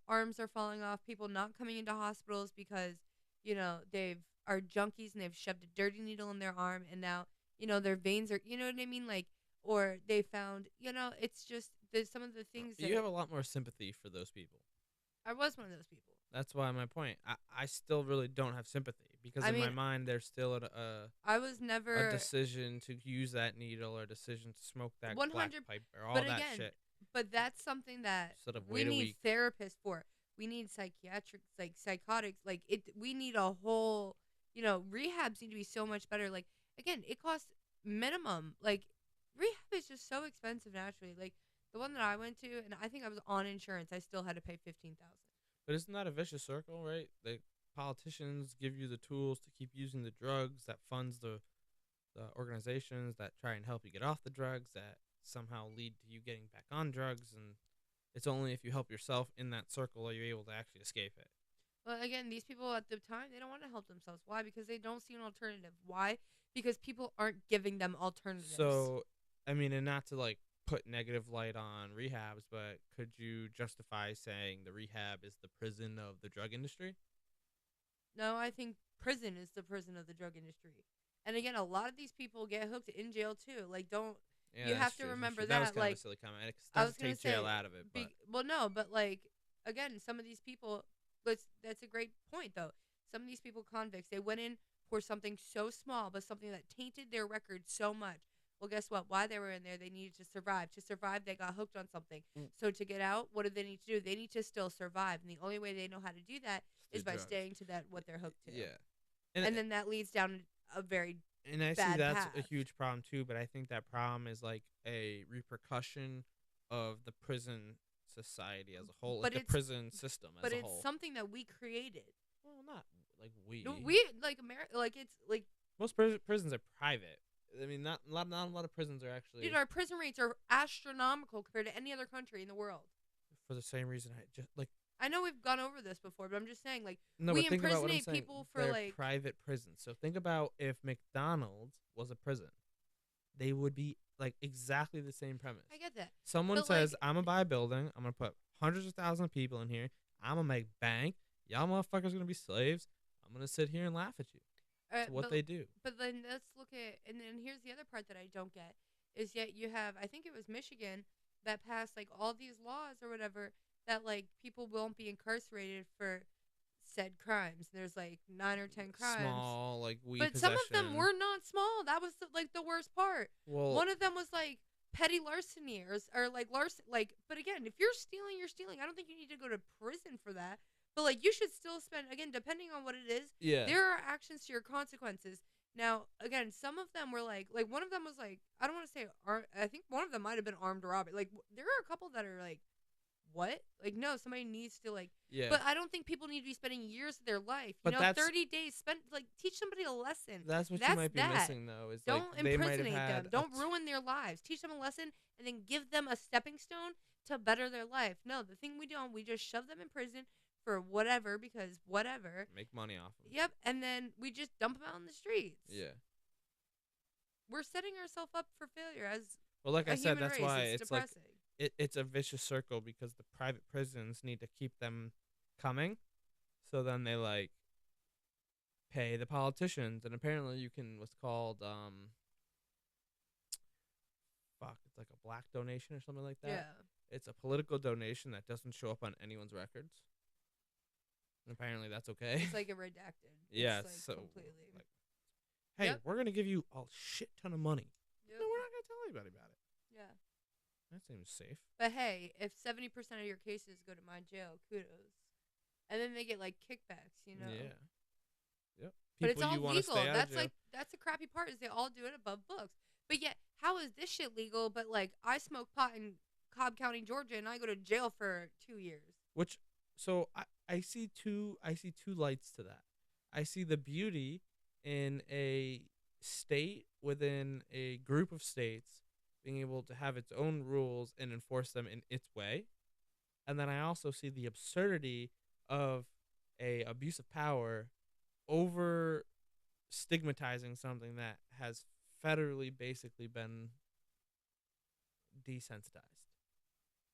arms are falling off, people not coming into hospitals because, they've are junkies and they've shoved a dirty needle in their arm and now, their veins are, you know what I mean? Like, or they found, it's just there's some of the things that you have a lot more sympathy for those people. I was one of those people. That's why my point. I still really don't have sympathy because my mind there's still I was never a decision to use that needle or a decision to smoke that 100 black pipe or all but that again, shit. But that's something that Instead of we wait a need week. therapists for. We need psychiatrics, like psychotics, like it. We need a whole, rehabs need to be so much better. Like, again, it costs minimum. Like, rehab is just so expensive naturally. Like the one that I went to, and I think I was on insurance. I still had to pay $15,000. But isn't that a vicious circle, right? Like politicians give you the tools to keep using the drugs that funds the organizations that try and help you get off the drugs that somehow lead to you getting back on drugs, and it's only if you help yourself in that circle are you able to actually escape it. Well, again, these people at the time, they don't want to help themselves. Why? Because they don't see an alternative. Why? Because people aren't giving them alternatives. So, I mean, and not to like put negative light on rehabs, but could you justify saying the rehab is the prison of the drug industry? No, I think prison is the prison of the drug industry. And again, a lot of these people get hooked in jail too. Like, you have to remember that was kind like, of a silly comment. It I was doesn't take gonna jail say, out of it. But well, no, but like, again, some of these people, that's a great point though. Some of these people, convicts, they went in for something so small, but something that tainted their record so much. Well, guess what? While they were in there, they needed to survive. To survive, they got hooked on something. So to get out, what do they need to do? They need to still survive. And the only way they know how to do that is by staying to what they're hooked to. Yeah. And then that leads down a very And I see bad that's path. a huge problem too, but I think that problem is like a repercussion of the prison society as a whole, But like the it's- prison system as But a it's whole. something that we created. Well, not like we. No, we like America. Like, it's like, Most prisons are private. I mean, not a lot of prisons are actually dude, our prison rates are astronomical compared to any other country in the world. for the same reason. I just like I know we've gone over this before, but I'm just saying, like, no. we But think about what I'm impersonate saying. people for They're like. private prisons. So think about if McDonald's was a prison, they would be like exactly the same premise. I get that. Someone But, says, like- "I'm gonna buy a building. I'm gonna put hundreds of thousands of people in here. I'm gonna make bank. Y'all motherfuckers gonna be slaves. I'm gonna sit here and laugh at you. That's what they do. But then let's look at, and then here's the other part that I don't get is yet you have, I think it was Michigan that passed like all these laws or whatever that like people won't be incarcerated for said crimes. There's like 9 or 10 crimes. Small, like weed but possession. some of them were not small. That was like the worst part. Well, one of them was like petty larceny or like larceny. Like, but again, if you're stealing, you're stealing. I don't think you need to go to prison for that. But like, you should still spend, again, depending on what it is. yeah, There are actions to your consequences. Now, again, some of them were like one of them was like, I don't want to say, I think one of them might have been armed robbery. Like, there are a couple that are like, what? Like, no, somebody needs to like. yeah. But I don't think people need to be spending years of their life. But that's 30 days spent, like, teach somebody a lesson. That's what you That's might be that. missing, though. Is Don't like they might have impersonate had them. Don't ruin their lives. Teach them a lesson and then give them a stepping stone to better their life. No, the thing we just shove them in prison for whatever because whatever. make money off them. Yep, and then we just dump them out in the streets. Yeah. We're setting ourselves up for failure as Well, like a I said, human that's race. why It's it's like depressing. it's a vicious circle because the private prisons need to keep them coming, so then they like pay the politicians, and apparently you can what's called it's like a black donation or something like that. Yeah. It's a political donation that doesn't show up on anyone's records. And apparently that's okay. It's like a redacted. Yeah, It's like so completely. like, hey, Yep. we're gonna give you a shit ton of money. Yep. No, we're not gonna tell anybody about it. Yeah. That seems safe. But hey, if 70% of your cases go to my jail, kudos. And then they get like kickbacks, you know. Yeah. Yep. But it's People all you wanna legal. stay out of That's jail. like that's the crappy part is they all do it above books. But yet, how is this shit legal? But like, I smoke pot in Cobb County, Georgia, and I go to jail for 2 years. Which so I see two lights to that. I see the beauty in a state within a group of states being able to have its own rules and enforce them in its way. And then I also see the absurdity of a abuse of power over stigmatizing something that has federally basically been desensitized.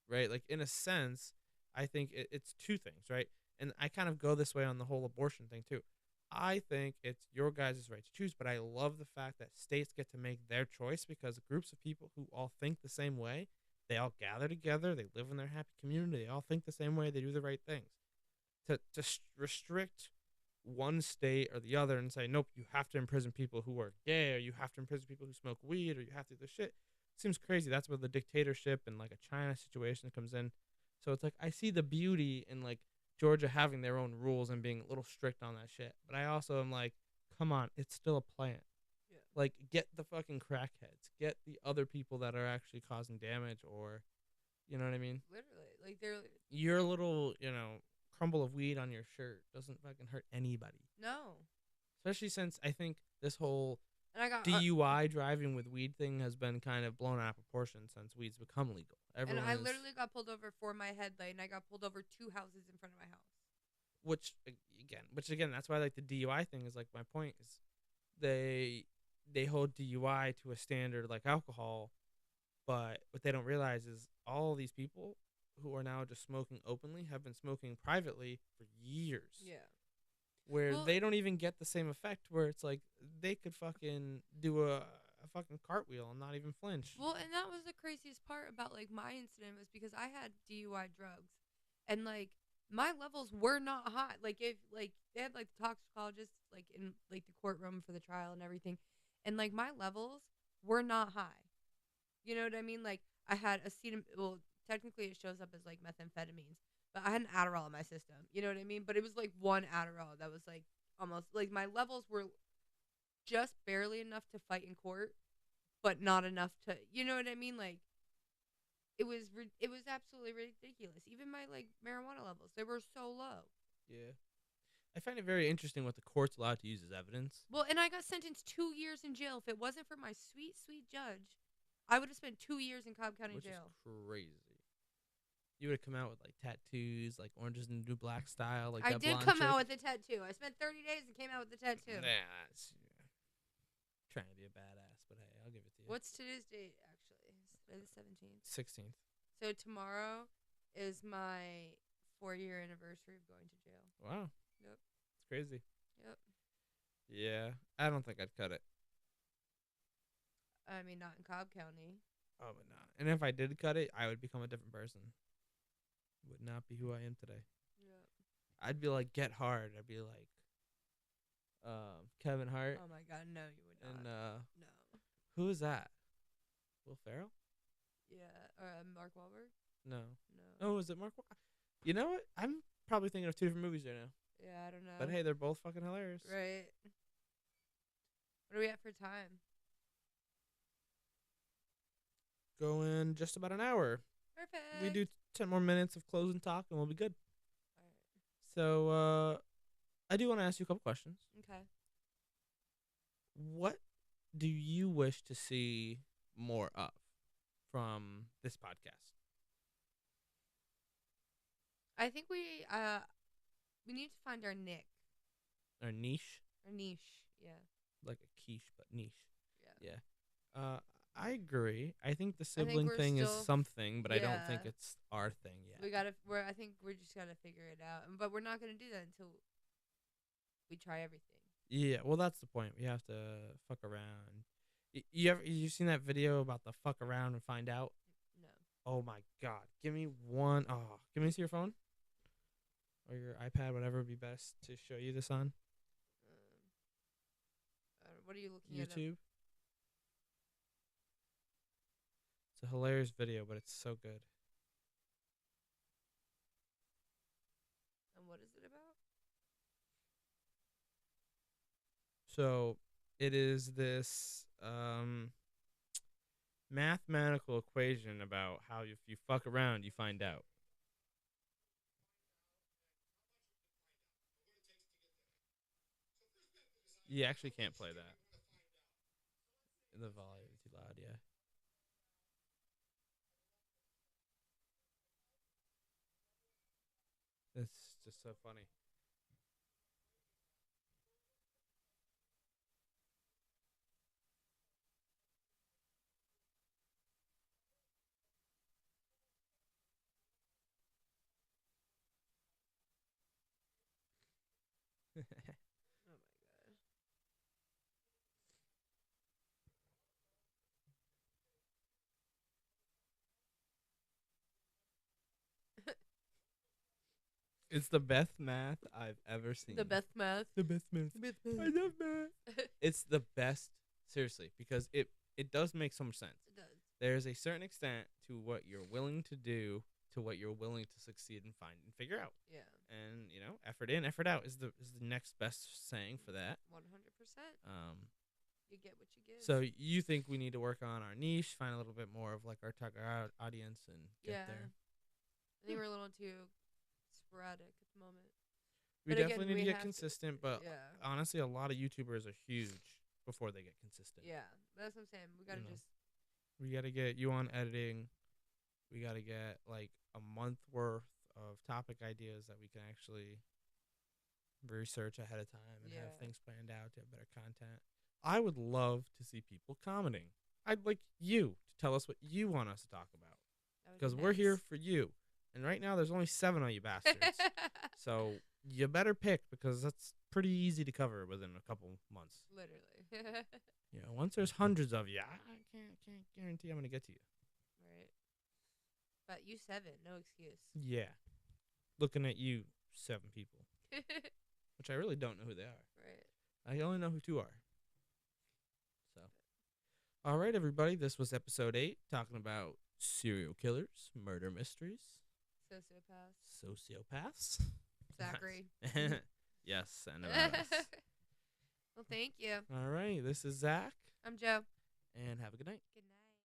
Right? Like in a sense, I think it's two things, right? And I kind of go this way on the whole abortion thing too. I think it's your guys' right to choose, but I love the fact that states get to make their choice because groups of people who all think the same way, they all gather together, they live in their happy community, they all think the same way, they do the right things. To restrict one state or the other and say, nope, you have to imprison people who are gay, or you have to imprison people who smoke weed, or you have to do this shit, seems crazy. That's where the dictatorship and like a China situation comes in. So it's like I see the beauty in like Georgia having their own rules and being a little strict on that shit. But I also am like, come on, it's still a plant. Yeah. Like, get the fucking crackheads. Get the other people that are actually causing damage or, you know what I mean? Literally. Like, they're. Your little, crumble of weed on your shirt doesn't fucking hurt anybody. No. Especially since I think this whole And I got. DUI driving with weed thing has been kind of blown out of proportion since weed's become legal. And I literally got pulled over for my headlight, and I got pulled over 2 houses in front of my house. Which again, that's why like the DUI thing is like my point is they hold DUI to a standard like alcohol, but what they don't realize is all these people who are now just smoking openly have been smoking privately for years. Yeah. Where Well- they don't even get the same effect where it's like they could fucking do a fucking cartwheel and not even flinch. Well, and that was the craziest part about like my incident was because I had DUI drugs, and like my levels were not high. Like if like they had like the toxicologist like in like the courtroom for the trial and everything, and like my levels were not high. You know what I mean? Like I had well, technically it shows up as like methamphetamines, but I had an Adderall in my system. You know what I mean? But it was like one Adderall that was like almost like my levels were just barely enough to fight in court, but not enough to, you know what I mean? Like, it was absolutely ridiculous. Even my like marijuana levels, they were so low. Yeah. I find it very interesting what the court's allowed to use as evidence. Well, and I got sentenced 2 years in jail. If it wasn't for my sweet, sweet judge, I would have spent 2 years in Cobb County Which jail. is crazy. You would have come out with like tattoos, like Orange is the New Black style, like I that did blonde come chick. out with a tattoo. I spent 30 days and came out with a tattoo. Nah, it's trying to be a badass, but hey, I'll give it to you. What's today's date, actually? It's the 17th. 16th. So tomorrow is my 4-year anniversary of going to jail. Wow. Yep. It's crazy. Yep. Yeah. I don't think I'd cut it. I mean, not in Cobb County. Oh, but not. And if I did cut it, I would become a different person. Would not be who I am today. Yep. I'd be like Get Hard. I'd be like Kevin Hart. Oh my God, no, you would not. And no. who is that? Will Ferrell? Yeah, or Mark Wahlberg. No. No. Oh, is it Mark? You know what? I'm probably thinking of two different movies right now. Yeah, I don't know. But hey, they're both fucking hilarious. Right. What are we at for time? Going just about an hour. Perfect. We do 10 more minutes of closing talk and we'll be good. All right. So, I do want to ask you a couple questions. Okay. What do you wish to see more of from this podcast? I think we need to find our nick, Or niche? our niche. Yeah. Like a quiche, but niche. Yeah. Yeah. I agree. I think the think sibling we're thing is still- something, but I don't think Yeah. it's our thing yet. I think we're just gotta figure it out, but we're not gonna do that until we try everything. Yeah, well, that's the point. We have to fuck around. You seen that video about the fuck around and find out? No. Oh my god. Give me one. Oh, give me to your phone or your iPad, whatever would be best to show you this on. What are you looking at? YouTube. It's a hilarious video, but it's so good. And what is it about? So it is this mathematical equation about how if you fuck around, you find out. You actually can't play that. The volume is too loud, yeah. It's just so funny. Oh my god. It's the best math I've ever seen. The best math. The best math. The best I math. love math. It's the best, seriously, because it does make so much sense. It does. There's a certain extent to what you're willing to do, to what you're willing to succeed and find and figure out. Yeah. And effort in, effort out is the next best saying for that. 100%. You get what you give. So you think we need to work on our niche, find a little bit more of like our target audience, and get yeah. there. I think we're a little too sporadic at the moment. We But again, definitely need we to get have to- consistent, but Yeah. honestly, a lot of YouTubers are huge before they get consistent. Yeah. That's what I'm saying. We gotta You know. just. We got to get you on editing. We got to get like a month worth of topic ideas that we can actually research ahead of time and have Yeah. things planned out to have better content. I would love to see people commenting. I'd like you to tell us what you want us to talk about That would be because we're here nice. for you. And right now, there's only 7 of you bastards. So you better pick because that's pretty easy to cover within a couple months. Literally. Once there's hundreds of you, I can't guarantee I'm going to get to you. Right. But you 7, no excuse. Yeah. Looking at you, 7 people, which I really don't know who they are. Right. I only know who 2 are. So, all right, everybody. This was episode 8, talking about serial killers, murder mysteries, Sociopaths. sociopaths. Zachary. Yes, and about us. Well, thank you. All right, this is Zach, I'm Joe. and have a good night. Good night.